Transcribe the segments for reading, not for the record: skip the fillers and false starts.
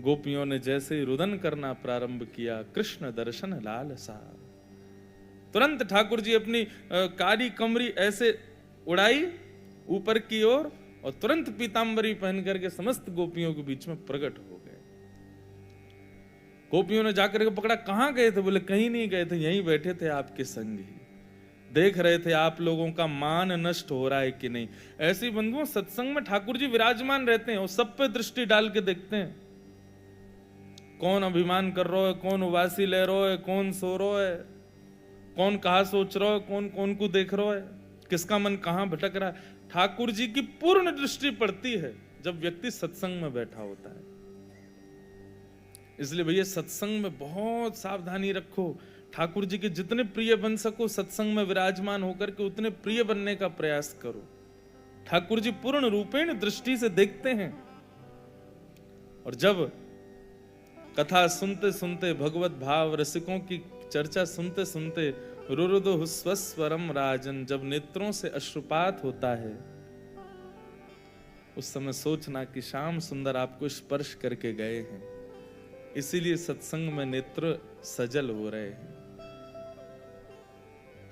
गोपियों ने जैसे ही रुदन करना प्रारंभ किया, कृष्ण दर्शन लालसा, तुरंत ठाकुर जी अपनी कारी कमरी ऐसे उड़ाई ऊपर की ओर और तुरंत पीतांबरी पहन करके समस्त गोपियों के बीच में प्रकट हो गए। गोपियों ने जाकर के पकड़ा, कहां गए थे? बोले कहीं नहीं गए थे, यहीं बैठे थे आपके संग ही, देख रहे थे आप लोगों का मान नष्ट हो रहा है कि नहीं। ऐसी बंधुओं सत्संग में ठाकुर जी विराजमान रहते हैं और सब पे दृष्टि डाल के देखते हैं, कौन अभिमान कर रहा है, कौन उबासी ले रहा है, कौन सो रहा है, कौन कहा सोच रहा है, कौन कौन को देख रहा है, किसका मन कहां भटक रहा है। ठाकुर जी की पूर्ण दृष्टि पड़ती है जब व्यक्ति सत्संग में बैठा होता है। इसलिए भैया सत्संग में बहुत सावधानी रखो, ठाकुर जी के जितने प्रिय बन सको सत्संग में विराजमान होकर के उतने प्रिय बनने का प्रयास करो। ठाकुर जी पूर्ण रूपेण दृष्टि से देखते हैं। और जब कथा सुनते सुनते भगवत भाव रसिकों की चर्चा सुनते सुनते रुरुदु स्वस्वरम राजन, जब नेत्रों से अश्रुपात होता है उस समय सोचना कि श्याम सुंदर आपको स्पर्श करके गए हैं, इसीलिए सत्संग में नेत्र सजल हो रहे हैं।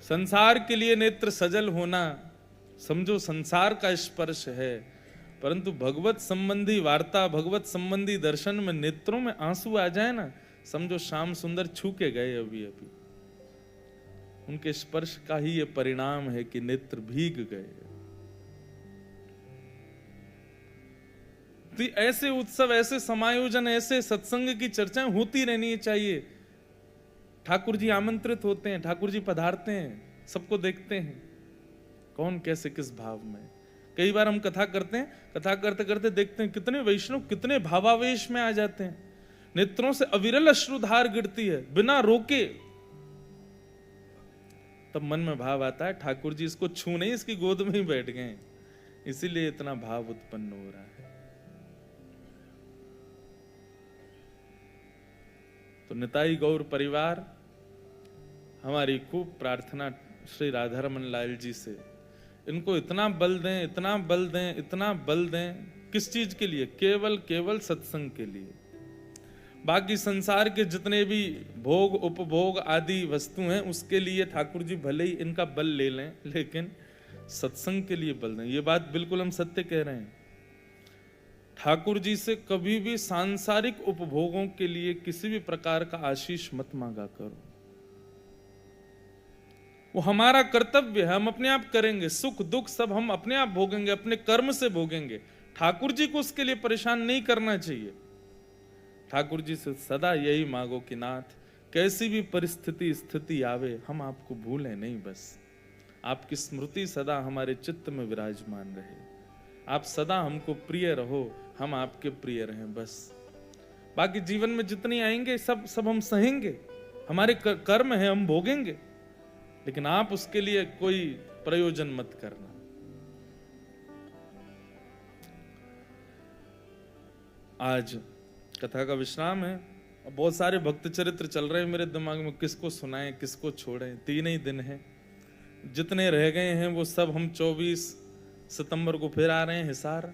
संसार के लिए नेत्र सजल होना समझो संसार का स्पर्श है, परंतु भगवत संबंधी वार्ता, भगवत संबंधी दर्शन में नेत्रों में आंसू आ जाए ना, समझो श्याम सुंदर छू के गए अभी अभी। उनके स्पर्श का ही ये परिणाम है कि नेत्र भीग गए। तो ऐसे उत्सव, ऐसे समायोजन, ऐसे सत्संग की चर्चाएं होती रहनी चाहिए। ठाकुर जी आमंत्रित होते हैं, ठाकुर जी पधारते हैं, सबको देखते हैं कौन कैसे किस भाव में। कई बार हम कथा करते हैं, कथा करते करते देखते हैं कितने वैष्णव कितने भावावेश में आ जाते हैं, नेत्रों से अविरल अश्रुधार गिरती है बिना रोके। तब मन में भाव आता है ठाकुर जी इसको छू नहीं, इसकी गोद में ही बैठ गए, इसीलिए इतना भाव उत्पन्न हो रहा है। तो निताई गौर परिवार, हमारी खूब प्रार्थना श्री राधारमन लाल जी से, इनको इतना बल दें, इतना बल दें, इतना बल दें। किस चीज के लिए? केवल केवल सत्संग के लिए। बाकी संसार के जितने भी भोग उपभोग आदि वस्तु हैं उसके लिए ठाकुर जी भले ही इनका बल ले लें, लेकिन सत्संग के लिए बल दें। ये बात बिल्कुल हम सत्य कह रहे हैं। ठाकुर जी से कभी भी सांसारिक उपभोगों के लिए किसी भी प्रकार का आशीष मत मांगा करो। वो हमारा कर्तव्य है, हम अपने आप करेंगे, सुख दुख सब हम अपने आप भोगेंगे, अपने कर्म से भोगेंगे। ठाकुर जी को उसके लिए परेशान नहीं करना चाहिए। ठाकुर जी से सदा यही मांगो कि नाथ कैसी भी परिस्थिति स्थिति आवे हम आपको भूलें नहीं, बस आपकी स्मृति सदा हमारे चित्त में विराजमान रहे, आप सदा हमको प्रिय रहो, हम आपके प्रिय रहें बस। बाकी जीवन में जितनी आएंगे सब हम सहेंगे, हमारे कर्म है, हम भोगेंगे, लेकिन आप उसके लिए कोई प्रयोजन मत करना। आज कथा का विश्राम है, बहुत सारे भक्त चरित्र चल रहे हैं मेरे दिमाग में, किसको सुनाएं किसको छोड़ें। 3 ही दिन है, जितने रह गए हैं वो सब हम 24 सितंबर को फिर आ रहे हैं हिसार।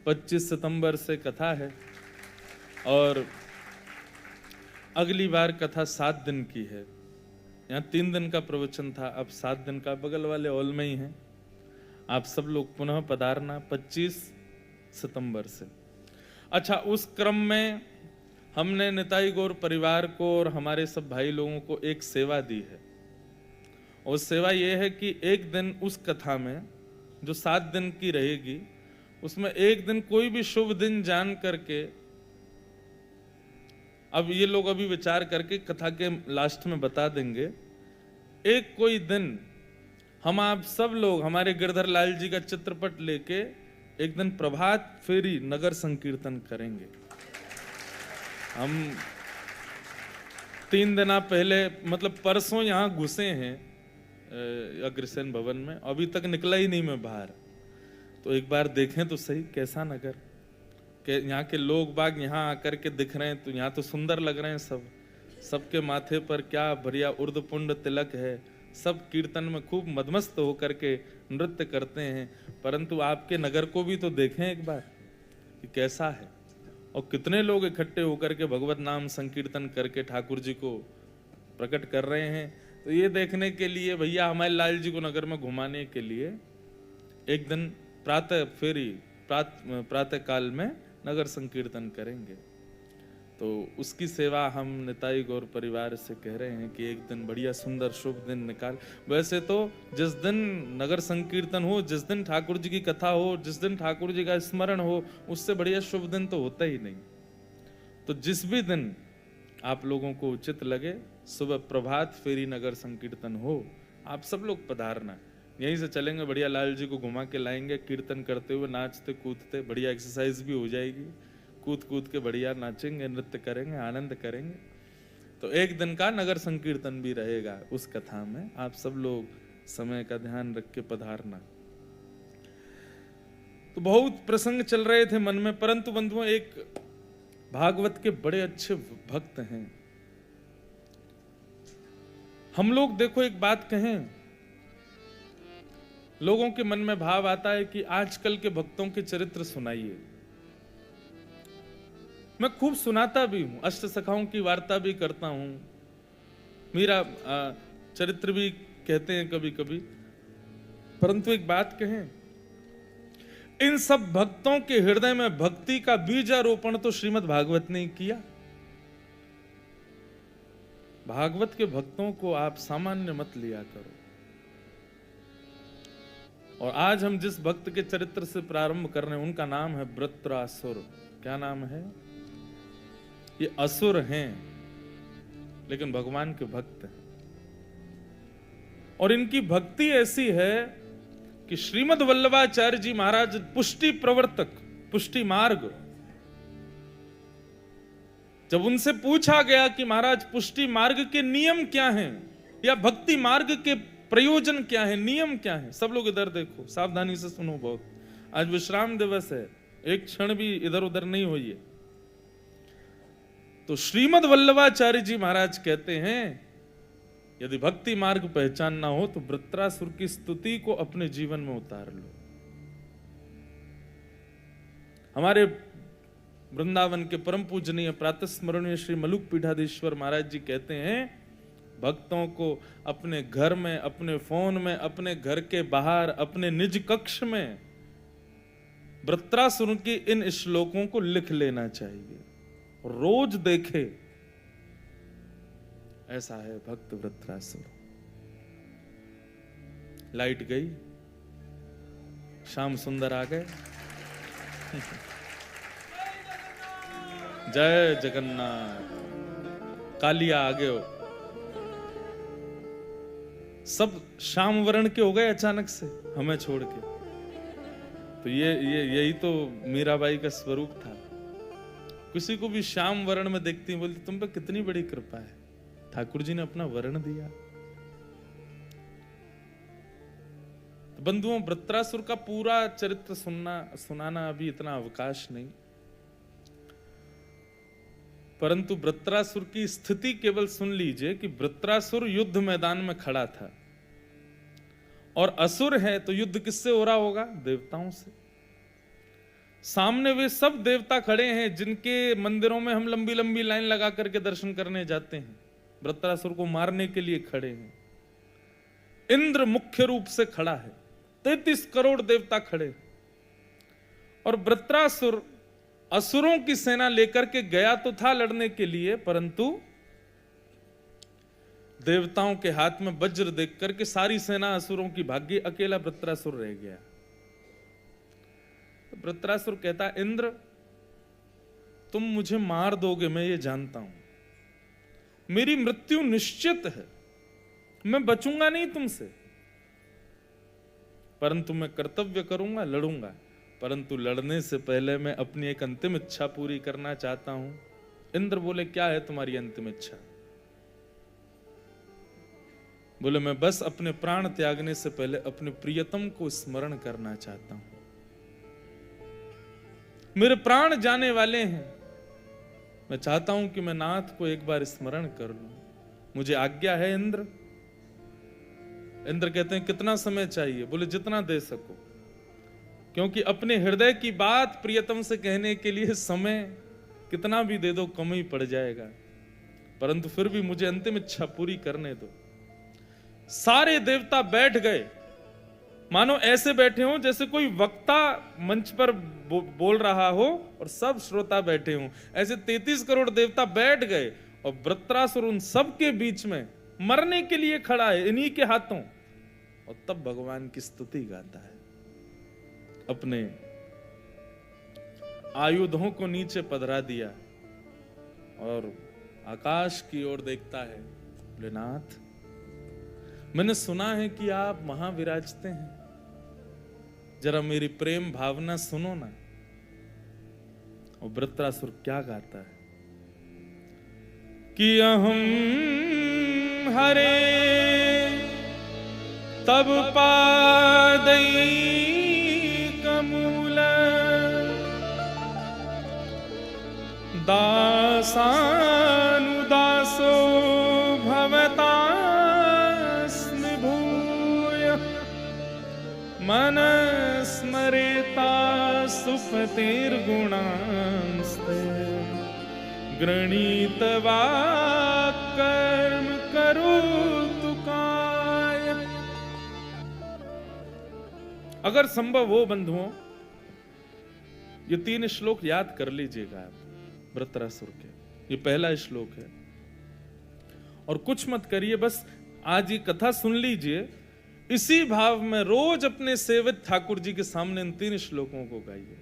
25 सितंबर से कथा है और अगली बार कथा 7 दिन की है। यहाँ 3 दिन का प्रवचन था, अब 7 दिन का। बगल वाले हॉल में ही है, आप सब लोग पुनः पधारना 25 सितंबर से। अच्छा, उस क्रम में हमने निताई गौर परिवार को और हमारे सब भाई लोगों को एक सेवा दी है, और सेवा ये है कि एक दिन उस कथा में जो 7 दिन की रहेगी उसमें एक दिन कोई भी शुभ दिन जान करके, अब ये लोग अभी विचार करके कथा के लास्ट में बता देंगे, एक कोई दिन हम आप सब लोग हमारे गिरधर लाल जी का चित्रपट लेके एक दिन प्रभात फेरी नगर संकीर्तन करेंगे। हम 3 दिन पहले मतलब परसों यहाँ घुसे हैं अग्रसेन भवन में, अभी तक निकला ही नहीं मैं बाहर। तो एक बार देखें तो सही कैसा नगर, के यहाँ के लोग बाग यहाँ आकर के दिख रहे हैं, तो यहाँ तो सुंदर लग रहे हैं सब, सबके माथे पर क्या बढ़िया उर्दपुंड तिलक है, सब कीर्तन में खूब मदमस्त होकर के नृत्य करते हैं। परंतु आपके नगर को भी तो देखें एक बार कि कैसा है। और कितने लोग इकट्ठे होकर के भगवत नाम संकीर्तन करके ठाकुर जी को प्रकट कर रहे हैं। तो ये देखने के लिए भैया हमारे लाल जी को नगर में घुमाने के लिए एक दिन प्रातः काल में नगर संकीर्तन करेंगे। तो उसकी सेवा हम निताई गौर परिवार से कह रहे हैं कि एक दिन बढ़िया सुंदर शुभ दिन निकाल। वैसे तो जिस दिन नगर संकीर्तन हो, जिस दिन ठाकुर जी की कथा हो, जिस दिन ठाकुर जी का स्मरण हो, उससे बढ़िया शुभ दिन तो होता ही नहीं। तो जिस भी दिन आप लोगों को उचित लगे, सुबह प्रभात फेरी नगर संकीर्तन हो, आप सब लोग पधारना। यहीं से चलेंगे, बढ़िया लाल जी को घुमा के लाएंगे, कीर्तन करते हुए नाचते कूदते, बढ़िया एक्सरसाइज भी हो जाएगी, कूद कूद के बढ़िया नाचेंगे, नृत्य करेंगे, आनंद करेंगे। तो एक दिन का नगर संकीर्तन भी रहेगा उस कथा में। आप सब लोग समय का ध्यान रख के पधारना। तो बहुत प्रसंग चल रहे थे मन में, परंतु बंधुओं एक भागवत के बड़े अच्छे भक्त हैं। हम लोग देखो एक बात कहें, लोगों के मन में भाव आता है कि आजकल के भक्तों के चरित्र सुनाइए। मैं खूब सुनाता भी हूं, अष्ट सखाओं की वार्ता भी करता हूं, मेरा चरित्र भी कहते हैं कभी कभी। परंतु एक बात कहें, इन सब भक्तों के हृदय में भक्ति का बीजारोपण तो श्रीमद् भागवत ने किया। भागवत के भक्तों को आप सामान्य मत लिया करो। और आज हम जिस भक्त के चरित्र से प्रारंभ कर रहे हैं उनका नाम है वृत्रासुर। क्या नाम है? ये असुर हैं लेकिन भगवान के भक्त हैं। और इनकी भक्ति ऐसी है कि श्रीमद् वल्लभाचार्य जी महाराज पुष्टि प्रवर्तक, पुष्टि मार्ग, जब उनसे पूछा गया कि महाराज पुष्टि मार्ग के नियम क्या हैं या भक्ति मार्ग के प्रयोजन क्या है, नियम क्या है, सब लोग इधर देखो, सावधानी से सुनो। बहुत आज विश्राम दिवस है, एक क्षण भी इधर उधर नहीं होइए। तो श्रीमद् वल्लभाचार्य जी महाराज कहते हैं, यदि भक्ति मार्ग पहचानना हो तो वृत्रासुर की स्तुति को अपने जीवन में उतार लो। हमारे वृंदावन के परम पूजनीय प्रातस्मरणीय श्री मलुक पीठाधीश्वर महाराज जी कहते हैं, भक्तों को अपने घर में, अपने फोन में, अपने घर के बाहर, अपने निज कक्ष में वृत्रासुर की इन श्लोकों को लिख लेना चाहिए, रोज देखे। ऐसा है भक्त वृत्रासुर। लाइट गई, श्याम सुंदर आ गए। जय जगन्नाथ। कालिया आ गए हो, सब श्याम वर्ण के हो गए अचानक से हमें छोड़ के। तो यही तो मीराबाई का स्वरूप था। किसी को भी श्याम वर्ण में देखती हैं, बोलती तुम पे कितनी बड़ी कृपा है, ठाकुर जी ने अपना वर्ण दिया। तो बंधुओं, वृत्रासुर का पूरा चरित्र सुनाना अभी इतना अवकाश नहीं, परंतु वृत्रासुर की स्थिति केवल सुन लीजिए कि वृत्रासुर युद्ध मैदान में खड़ा था, और असुर है तो युद्ध किससे हो रहा होगा? देवताओं से। सामने वे सब देवता खड़े हैं जिनके मंदिरों में हम लंबी लंबी लाइन लगा करके दर्शन करने जाते हैं, वृत्रासुर को मारने के लिए खड़े हैं। इंद्र मुख्य रूप से खड़ा है, 33 करोड़ देवता खड़े, और वृत्रासुर असुरों की सेना लेकर के गया तो था लड़ने के लिए, परंतु देवताओं के हाथ में वज्र देख करके सारी सेना असुरों की भाग गई, अकेला वृत्रासुर रह गया। तो वृत्रासुर कहता, इंद्र तुम मुझे मार दोगे, मैं ये जानता हूं, मेरी मृत्यु निश्चित है, मैं बचूंगा नहीं तुमसे, परंतु मैं कर्तव्य करूंगा, लड़ूंगा, परंतु लड़ने से पहले मैं अपनी एक अंतिम इच्छा पूरी करना चाहता हूं। इंद्र बोले, क्या है तुम्हारी अंतिम इच्छा? बोले, मैं बस अपने प्राण त्यागने से पहले अपने प्रियतम को स्मरण करना चाहता हूं। मेरे प्राण जाने वाले हैं, मैं चाहता हूं कि मैं नाथ को एक बार स्मरण कर लूं, मुझे आज्ञा है इंद्र। इंद्र कहते हैं, कितना समय चाहिए? बोले, जितना दे सको, क्योंकि अपने हृदय की बात प्रियतम से कहने के लिए समय कितना भी दे दो कम ही पड़ जाएगा, परंतु फिर भी मुझे अंतिम इच्छा पूरी करने दो। सारे देवता बैठ गए, मानो ऐसे बैठे हो जैसे कोई वक्ता मंच पर बोल रहा हो और सब श्रोता बैठे हो। ऐसे 33 करोड़ देवता बैठ गए और वृत्रासुर उन सब के बीच में मरने के लिए खड़ा है इन्हीं के हाथों। और तब भगवान की स्तुति गाता है, अपने आयुधों को नीचे पधरा दिया और आकाश की ओर देखता है। भोलेनाथ, मैंने सुना है कि आप वहां विराजते हैं, जरा मेरी प्रेम भावना सुनो ना। और वृत्रासुर क्या गाता है कि अहम हरे तब पादई कमूल दासानुदासो भवतास्मि भूय मन स्मरेता सुपतिर्गुणांस्ते गृणीतवा कर्म करोतु काय। अगर संभव हो बंधुओं, ये 3 श्लोक याद कर लीजिएगा आप वृत्रासुर के। ये पहला श्लोक है और कुछ मत करिए, बस आज ये कथा सुन लीजिए, इसी भाव में रोज अपने सेवित ठाकुर जी के सामने इन 3 श्लोकों को गाइए।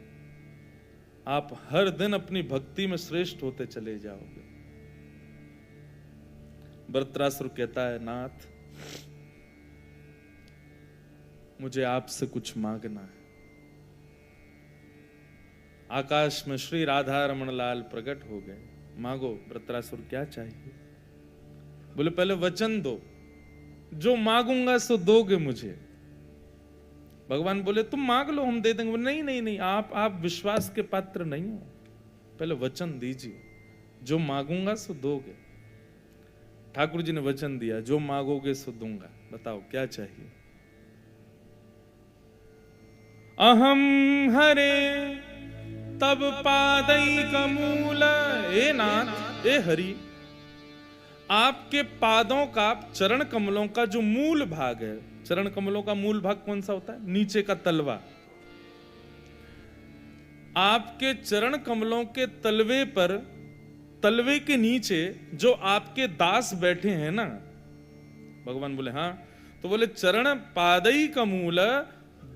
आप हर दिन अपनी भक्ति में श्रेष्ठ होते चले जाओगे। वृत्रासुर कहता है, नाथ मुझे आपसे कुछ मांगना है। आकाश में श्री राधा रमण लाल प्रकट हो गए। मांगो वृत्रासुर, क्या चाहिए? बोले पहले वचन दो, जो मांगूंगा सो दोगे मुझे। भगवान बोले तुम मांग लो, हम दे देंगे। बोले नहीं नहीं नहीं, आप विश्वास के पात्र नहीं हो, पहले वचन दीजिए, जो मांगूंगा सो दोगे। ठाकुर जी ने वचन दिया, जो मांगोगे सो दूंगा। बताओ क्या चाहिए? अहम हरे तब पादई कमूल। ए नाथ, ए हरि, आपके पादों का, चरण कमलों का जो मूल भाग है, चरण कमलों का मूल भाग कौन सा होता है? नीचे का तलवा। आपके चरण कमलों के तलवे पर, तलवे के नीचे जो आपके दास बैठे हैं ना, भगवान बोले हाँ, तो बोले चरण पादई कमूल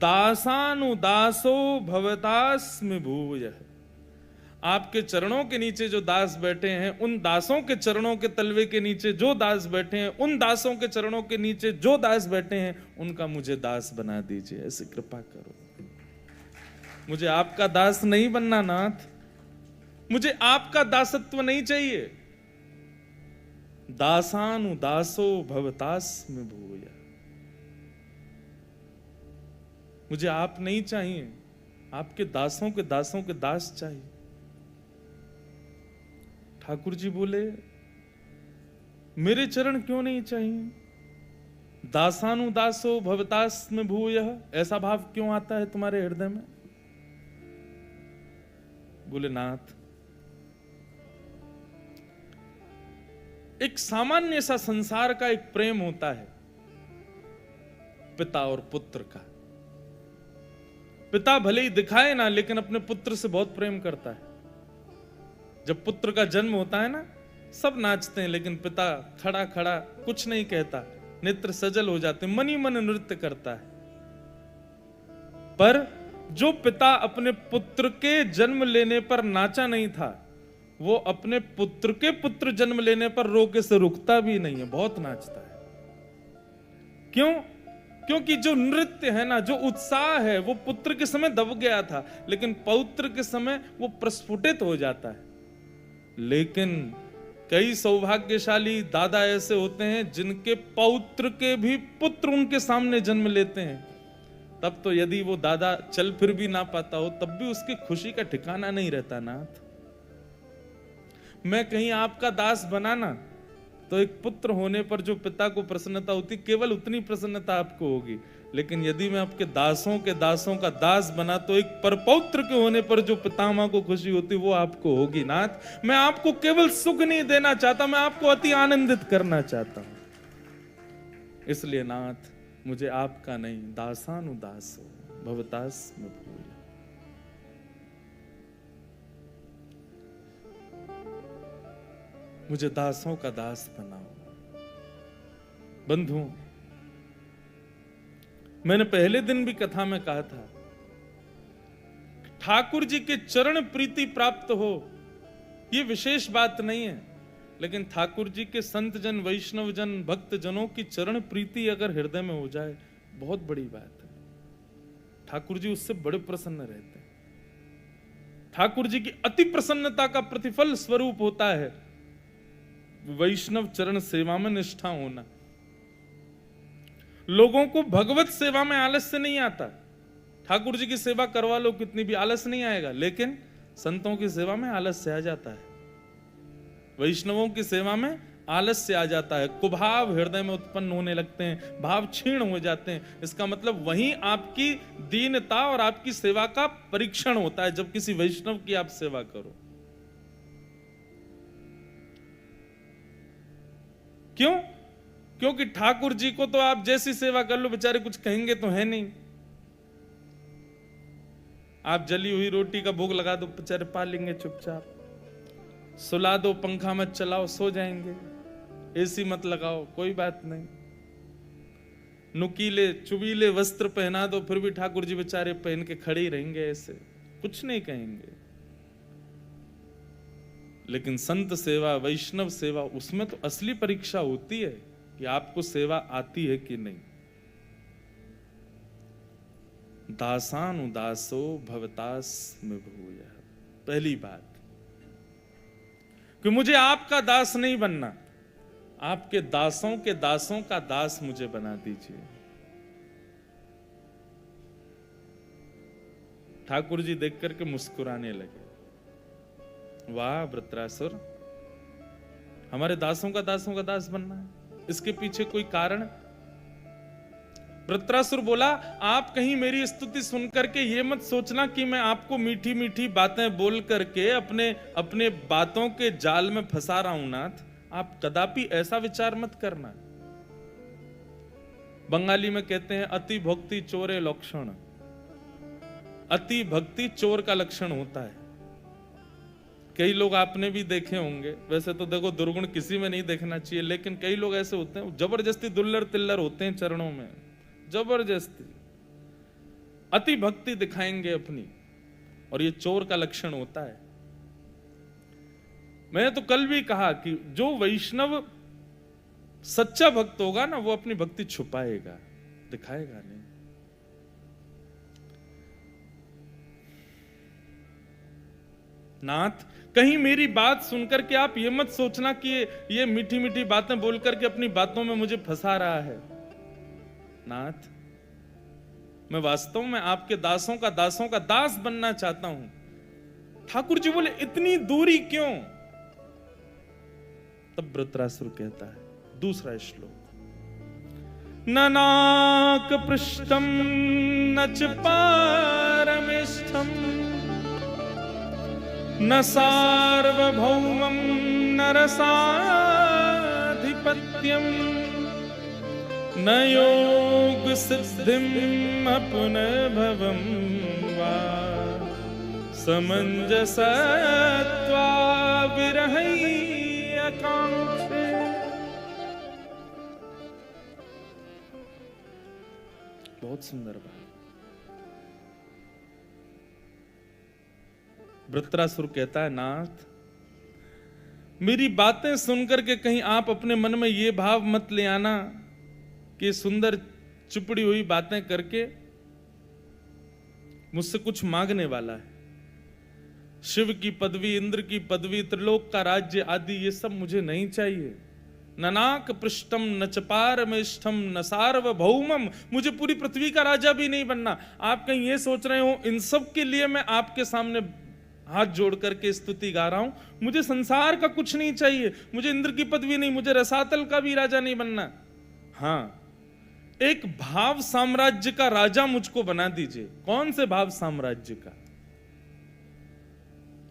दासानुदासो भवतास्मि भूय। आपके चरणों के नीचे जो दास बैठे हैं, उन दासों के चरणों के तलवे के नीचे जो दास बैठे हैं, उन दासों के चरणों के नीचे जो दास बैठे हैं, उनका मुझे दास बना दीजिए, ऐसे कृपा करो। मुझे आपका दास नहीं बनना नाथ, मुझे आपका दासत्व नहीं चाहिए। दासानुदासो भवतास्मि भूय। मुझे आप नहीं चाहिए, आपके दासों के दास चाहिए। ठाकुर जी बोले मेरे चरण क्यों नहीं चाहिए? दासानुदासो भवतास्मि भूयः, ऐसा भाव क्यों आता है तुम्हारे हृदय में? बोले नाथ, एक सामान्य सा संसार का एक प्रेम होता है, पिता और पुत्र का। पिता भले ही दिखाए ना, लेकिन अपने पुत्र से बहुत प्रेम करता है। जब पुत्र का जन्म होता है ना, सब नाचते हैं, लेकिन पिता खड़ा खड़ा कुछ नहीं कहता, नेत्र सजल हो जाते, मन ही मन नृत्य करता है। पर जो पिता अपने पुत्र के जन्म लेने पर नाचा नहीं था, वो अपने पुत्र के पुत्र जन्म लेने पर रोके से रुकता भी नहीं है, बहुत नाचता है। क्यों? क्योंकि जो नृत्य है ना, जो उत्साह है, वो पुत्र के समय दब गया था, लेकिन पौत्र के समय वो प्रस्फुटित हो जाता है। लेकिन कई सौभाग्यशाली दादा ऐसे होते हैं जिनके पौत्र के भी पुत्र उनके सामने जन्म लेते हैं। तब तो यदि वो दादा चल फिर भी ना पाता हो, तब भी उसकी खुशी का ठिकाना नहीं रहता। नाथ, मैं कहीं आपका दास बनाना, तो एक पुत्र होने पर जो पिता को प्रसन्नता होती, केवल उतनी प्रसन्नता आपको होगी। लेकिन यदि मैं आपके दासों के दासों का दास बना तो एक परपौत्र के होने पर जो पितामह को खुशी होती वो आपको होगी। नाथ, मैं आपको केवल सुख नहीं देना चाहता, मैं आपको अति आनंदित करना चाहता हूं। इसलिए नाथ, मुझे आपका नहीं, दासानुदासो भवतास में भूल। मुझे दासों का दास बनाओ। बंधुओं, मैंने पहले दिन भी कथा में कहा था, ठाकुर जी के चरण प्रीति प्राप्त हो यह विशेष बात नहीं है, लेकिन ठाकुर जी के संत जन, वैष्णव जन, भक्त जनों की चरण प्रीति अगर हृदय में हो जाए, बहुत बड़ी बात है। ठाकुर जी उससे बड़े प्रसन्न रहते हैं। ठाकुर जी की अति प्रसन्नता का प्रतिफल स्वरूप होता है वैष्णव चरण सेवा में निष्ठा होना। लोगों को भगवत सेवा में आलस्य नहीं आता। ठाकुर जी की सेवा करवा लो कितनी भी, आलस्य नहीं आएगा, लेकिन संतों की सेवा में आलस्य आ जाता है, वैष्णवों की सेवा में आलस्य आ जाता है, कुभाव हृदय में उत्पन्न होने लगते हैं, भाव क्षीण हो जाते हैं। इसका मतलब वहीं आपकी दीनता और आपकी सेवा का परीक्षण होता है, जब किसी वैष्णव की आप सेवा करो। क्यों? क्योंकि ठाकुर जी को तो आप जैसी सेवा कर लो, बेचारे कुछ कहेंगे तो है नहीं। आप जली हुई रोटी का भोग लगा दो, बेचारे पा लेंगे चुपचाप। सुला दो, पंखा मत चलाओ, सो जाएंगे। एसी मत लगाओ, कोई बात नहीं। नुकीले चुबीले वस्त्र पहना दो, फिर भी ठाकुर जी बेचारे पहन के खड़े ही रहेंगे, ऐसे कुछ नहीं कहेंगे। लेकिन संत सेवा, वैष्णव सेवा, उसमें तो असली परीक्षा होती है कि आपको सेवा आती है कि नहीं। दासानुदासो भवतास में भूयः। पहली बात कि मुझे आपका दास नहीं बनना, आपके दासों के दासों का दास मुझे बना दीजिए। ठाकुर जी देख करके मुस्कुराने लगे। वाह वृत्रासुर, हमारे दासों का दास बनना है, इसके पीछे कोई कारण? वृत्रासुर बोला, आप कहीं मेरी स्तुति सुनकर के ये मत सोचना कि मैं आपको मीठी मीठी बातें बोल करके अपने बातों के जाल में फंसा रहा हूं। नाथ, आप कदापि ऐसा विचार मत करना। बंगाली में कहते हैं अति भक्ति चोरे लक्षण। अति भक्ति चोर का लक्षण होता है। कई लोग आपने भी देखे होंगे, वैसे तो देखो दुर्गुण किसी में नहीं देखना चाहिए, लेकिन कई लोग ऐसे होते हैं जबरदस्ती दुल्लर तिल्लर होते हैं चरणों में, जबरदस्ती अति भक्ति दिखाएंगे अपनी, और ये चोर का लक्षण होता है। मैंने तो कल भी कहा कि जो वैष्णव सच्चा भक्त होगा ना, वो अपनी भक्ति छुपाएगा, दिखाएगा नहीं। नाथ, कहीं मेरी बात सुनकर के आप ये मत सोचना कि ये मीठी मीठी बातें बोल करके अपनी बातों में मुझे फंसा रहा है। नाथ, मैं वास्तव में आपके दासों का दास बनना चाहता हूं। ठाकुर जी बोले, इतनी दूरी क्यों? तब वृत्रासुर कहता है, दूसरा श्लोक, न नाक पृष्ठम न च पारमेष्ठम न सार्वभौमं न रसाधिपत्यं न योग सिद्धिं अपुनर्भवं वा समंजसत्वा विरहै आकांक्षे। बहुत सुंदर बात। वृत्रासुर कहता है, नाथ, मेरी बातें सुनकर के कहीं आप अपने मन में ये भाव मत ले आना कि सुंदर चुपड़ी हुई बातें करके मुझसे कुछ मांगने वाला है। शिव की पदवी, इंद्र की पदवी, त्रिलोक का राज्य आदि ये सब मुझे नहीं चाहिए। न नाक पृष्ठम न च पारमेष्ठम न सार्वभौमम, मुझे पूरी पृथ्वी का राजा भी नहीं बनना। आप कहीं ये सोच रहे हो इन सब के लिए मैं आपके सामने हाथ जोड़ करके स्तुति गा रहा हूं? मुझे संसार का कुछ नहीं चाहिए, मुझे इंद्र की पदवी नहीं, मुझे रसातल का भी राजा नहीं बनना। हां, एक भाव साम्राज्य का राजा मुझको बना दीजिए। कौन से भाव साम्राज्य का?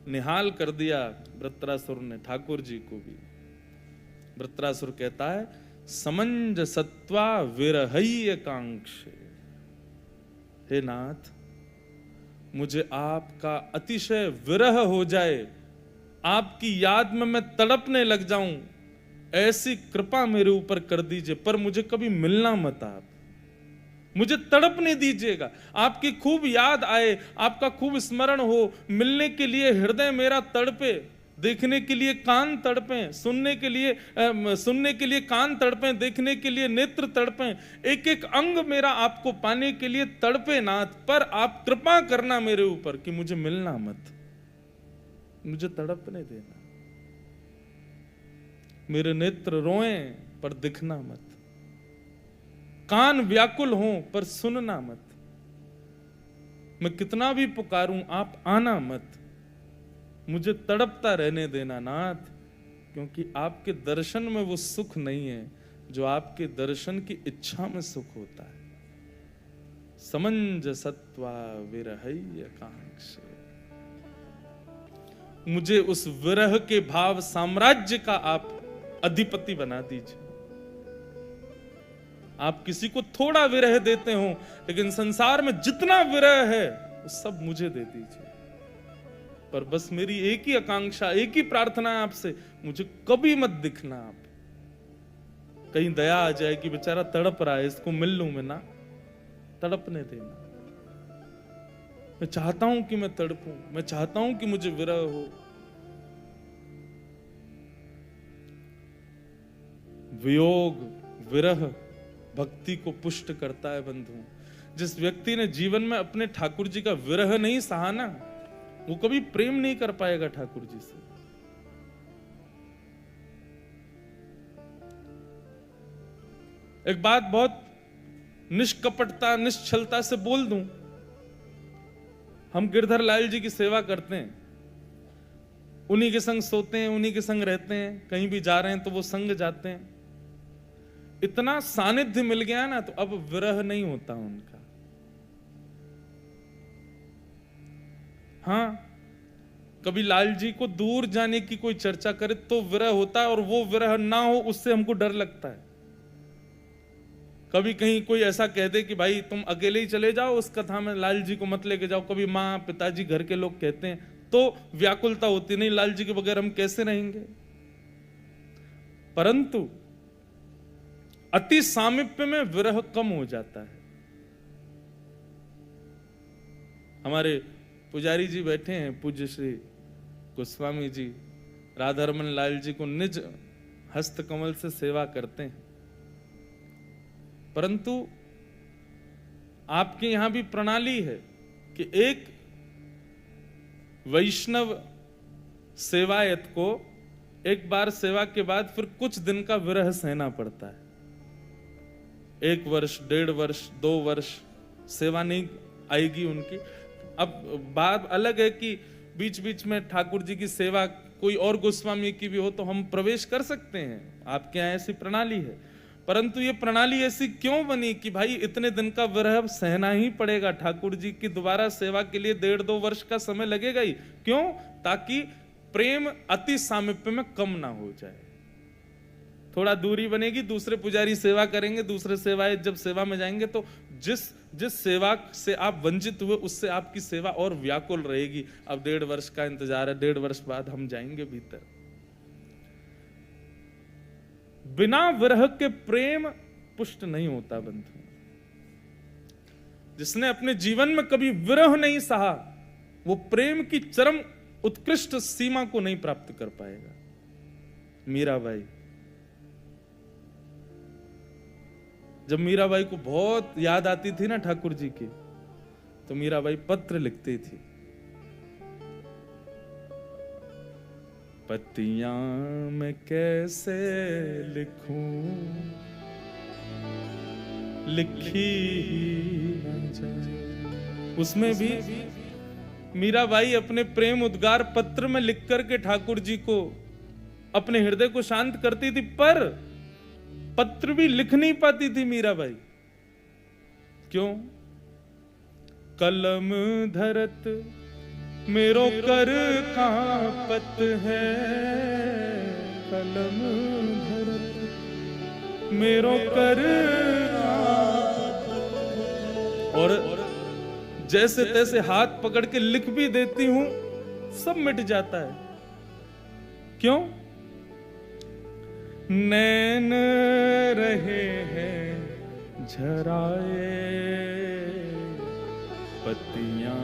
निहाल कर दिया वृत्रासुर ने ठाकुर जी को भी। वृत्रासुर कहता है समंजसत्वा विरहय कांक्ष, हे नाथ मुझे आपका अतिशय विरह हो जाए, आपकी याद में मैं तड़पने लग जाऊं, ऐसी कृपा मेरे ऊपर कर दीजिए, पर मुझे कभी मिलना मत, आप मुझे तड़पने दीजिएगा। आपकी खूब याद आए, आपका खूब स्मरण हो, मिलने के लिए हृदय मेरा तड़पे, देखने के लिए कान तड़पें, सुनने के लिए कान तड़पें, देखने के लिए नेत्र तड़पें, एक एक अंग मेरा आपको पाने के लिए तड़पे नाथ, पर आप कृपा करना मेरे ऊपर कि मुझे मिलना मत, मुझे तड़पने देना। मेरे नेत्र रोएं पर दिखना मत, कान व्याकुल हों पर सुनना मत, मैं कितना भी पुकारूं आप आना मत, मुझे तड़पता रहने देना नाथ, क्योंकि आपके दर्शन में वो सुख नहीं है जो आपके दर्शन की इच्छा में सुख होता है। समंजसत्वा विरहय कांक्ष, मुझे उस विरह के भाव साम्राज्य का आप अधिपति बना दीजिए। आप किसी को थोड़ा विरह देते हो, लेकिन संसार में जितना विरह है वो सब मुझे दे दीजिए। पर बस मेरी एक ही आकांक्षा, एक ही प्रार्थना है आपसे, मुझे कभी मत दिखना आप। कहीं दया आ जाए कि बेचारा तड़प रहा है, इसको मिल लूं मैं ना, तड़पने देना। मैं चाहता हूं कि मैं तड़पूं, मैं चाहता हूं कि मुझे विरह हो। वियोग विरह भक्ति को पुष्ट करता है बंधु। जिस व्यक्ति ने जीवन में अपने ठाकुर जी का विरह नहीं सहा ना, वो कभी प्रेम नहीं कर पाएगा ठाकुर जी से। एक बात बहुत निष्कपटता निश्चलता से बोल दूं, हम गिरधर लाल जी की सेवा करते हैं, उन्हीं के संग सोते हैं, उन्हीं के संग रहते हैं, कहीं भी जा रहे हैं तो वो संग जाते हैं। इतना सानिध्य मिल गया ना, तो अब विरह नहीं होता उनका। हाँ, कभी लाल जी को दूर जाने की कोई चर्चा करे तो विरह होता है, और वो विरह ना हो उससे हमको डर लगता है। कभी कहीं कोई ऐसा कह दे कि भाई तुम अकेले ही चले जाओ, उस कथा में लाल जी को मत लेके जाओ, कभी माँ पिताजी घर के लोग कहते हैं तो व्याकुलता होती, नहीं लाल जी के बगैर हम कैसे रहेंगे। परंतु अति सामीप्य में विरह कम हो जाता है। हमारे पुजारी जी बैठे हैं, पूज्य श्री गोस्वामी जी राधारमन लाल जी को निज हस्त कमल से सेवा करते हैं, परंतु आपके यहां भी प्रणाली है कि एक वैष्णव सेवायत को एक बार सेवा के बाद फिर कुछ दिन का विरह सहना पड़ता है। 1 वर्ष, 1.5 वर्ष, 2 वर्ष सेवा नहीं आएगी उनकी। अब बात अलग है कि बीच बीच में ठाकुर जी की सेवा कोई और गोस्वामी की भी हो तो हम प्रवेश कर सकते हैं, आपके यहाँ ऐसी प्रणाली है। परंतु ये प्रणाली ऐसी क्यों बनी कि भाई इतने दिन का विरह सहना ही पड़ेगा, ठाकुर जी की दोबारा सेवा के लिए 1.5-2 वर्ष का समय लगेगा ही। क्यों? ताकि प्रेम अति सामीप्य में कम ना हो जाए। थोड़ा दूरी बनेगी, दूसरे पुजारी सेवा करेंगे, दूसरे सेवाएं जब सेवा में जाएंगे तो जिस सेवा से आप वंचित हुए उससे आपकी सेवा और व्याकुल रहेगी। अब 1.5 वर्ष का इंतजार है, 1.5 वर्ष बाद हम जाएंगे भीतर। बिना विरह के प्रेम पुष्ट नहीं होता बंधु। जिसने अपने जीवन में कभी विरह नहीं सहा, वो प्रेम की चरम उत्कृष्ट सीमा को नहीं प्राप्त कर पाएगा। मीराबाई, जब मीराबाई को बहुत याद आती थी ना ठाकुर जी की, तो मीराबाई पत्र लिखती थी, पतियां मैं कैसे लिखूं, लिखी न जाए। उसमें भी मीराबाई अपने प्रेम उद्गार पत्र में लिख करके ठाकुर जी को अपने हृदय को शांत करती थी, पर पत्र भी लिख नहीं पाती थी मीराबाई। क्यों? कलम धरत मेरो कर कांपत है, कलम धरत मेरो कर और जैसे तैसे हाथ पकड़ के लिख भी देती हूं, सब मिट जाता है। क्यों? नैन रहे हैं झराए, पत्तियां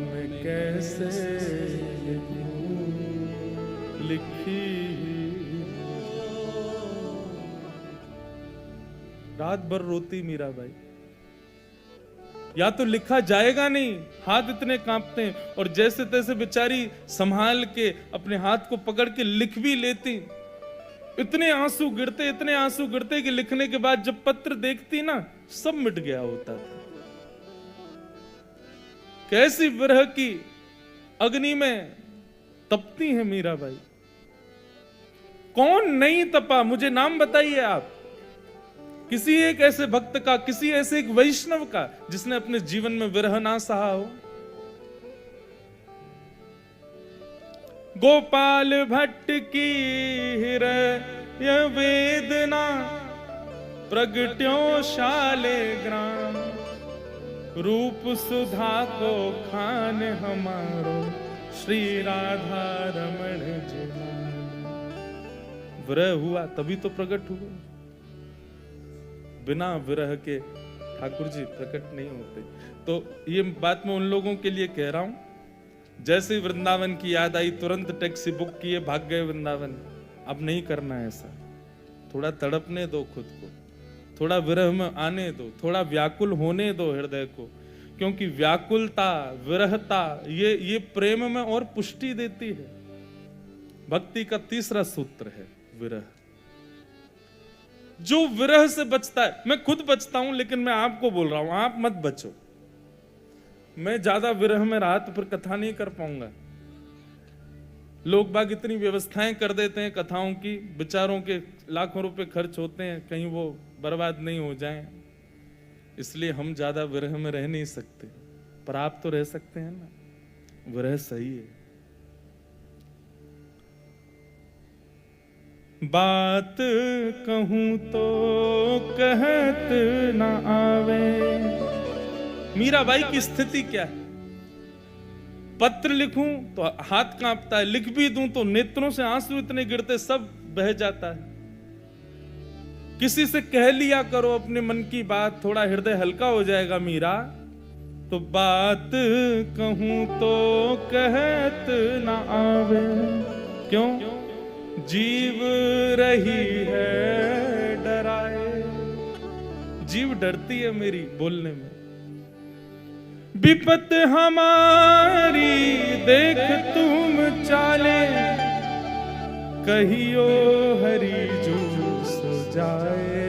में कैसे लिखी। रात भर रोती मीराबाई, या तो लिखा जाएगा नहीं, हाथ इतने कांपते हैं, और जैसे तैसे बेचारी संभाल के अपने हाथ को पकड़ के लिख भी लेती। इतने आंसू गिरते कि लिखने के बाद जब पत्र देखती ना, सब मिट गया होता था। कैसी विरह की अग्नि में तपती है मीराबाई। कौन नहीं तपा, मुझे नाम बताइए आप, किसी एक ऐसे भक्त का, किसी ऐसे एक वैष्णव का जिसने अपने जीवन में विरह ना सहा हो। गोपाल भट्ट की हृदय वेदना प्रगट्यो शाले ग्राम, रूप सुधा को खान हमारो श्री राधा रमण जी। विरह हुआ तभी तो प्रकट हुए, बिना विरह के ठाकुर जी प्रकट नहीं होते। तो ये बात मैं उन लोगों के लिए कह रहा हूं, जैसे वृंदावन की याद आई तुरंत टैक्सी बुक किए भाग गए वृंदावन। अब नहीं करना है ऐसा। थोड़ा तड़पने दो खुद को, थोड़ा विरह में आने दो, थोड़ा व्याकुल होने दो हृदय को, क्योंकि व्याकुलता, विरहता ये प्रेम में और पुष्टि देती है। भक्ति का तीसरा सूत्र है विरह। जो विरह से बचता है, मैं खुद बचता हूं, लेकिन मैं आपको बोल रहा हूं आप मत बचो। मैं ज्यादा विरह में रहा तो फिर कथा नहीं कर पाऊंगा। लोग बाग इतनी व्यवस्थाएं कर देते हैं कथाओं की, बेचारों के लाखों रुपए खर्च होते हैं, कहीं वो बर्बाद नहीं हो जाएं, इसलिए हम ज्यादा विरह में रह नहीं सकते। पर आप तो रह सकते हैं ना, विरह सही है। बात कहूं तो कहत न आवे। मीराबाई की स्थिति क्या है? पत्र लिखूं तो हाथ कांपता है, लिख भी दूं तो नेत्रों से आंसू इतने गिरते सब बह जाता है। किसी से कह लिया करो अपने मन की बात, थोड़ा हृदय हल्का हो जाएगा मीरा। तो बात कहूं तो कहत न आवे, क्यों? जीव रही है डराए, जीव डरती है मेरी बोलने में। विपत हमारी देख तुम चाले, कहियो हरि जूस जाए।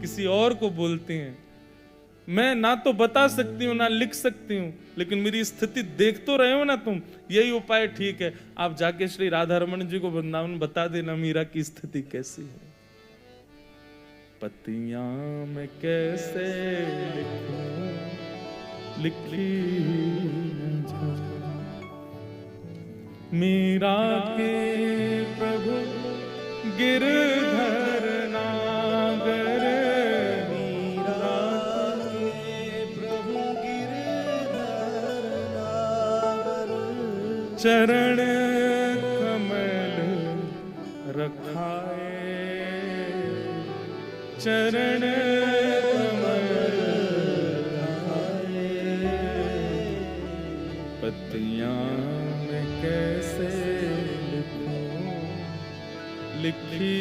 किसी और को बोलते हैं, मैं ना तो बता सकती हूं ना लिख सकती हूं, लेकिन मेरी स्थिति देख तो रहे हो ना तुम, यही उपाय ठीक है। आप जाके श्री राधा रमन जी को वृंदावन बता देना मीरा की स्थिति कैसी है। पत्तियां में कैसे लिखूं, लिखी न जाए। मीरा के प्रभु गिरधर नागर, मीरा के प्रभु गिरधर नागर, चरण कमल रखाए, चरण कमल रखाए। पत्तियां में कैसे लिखूं, लिखी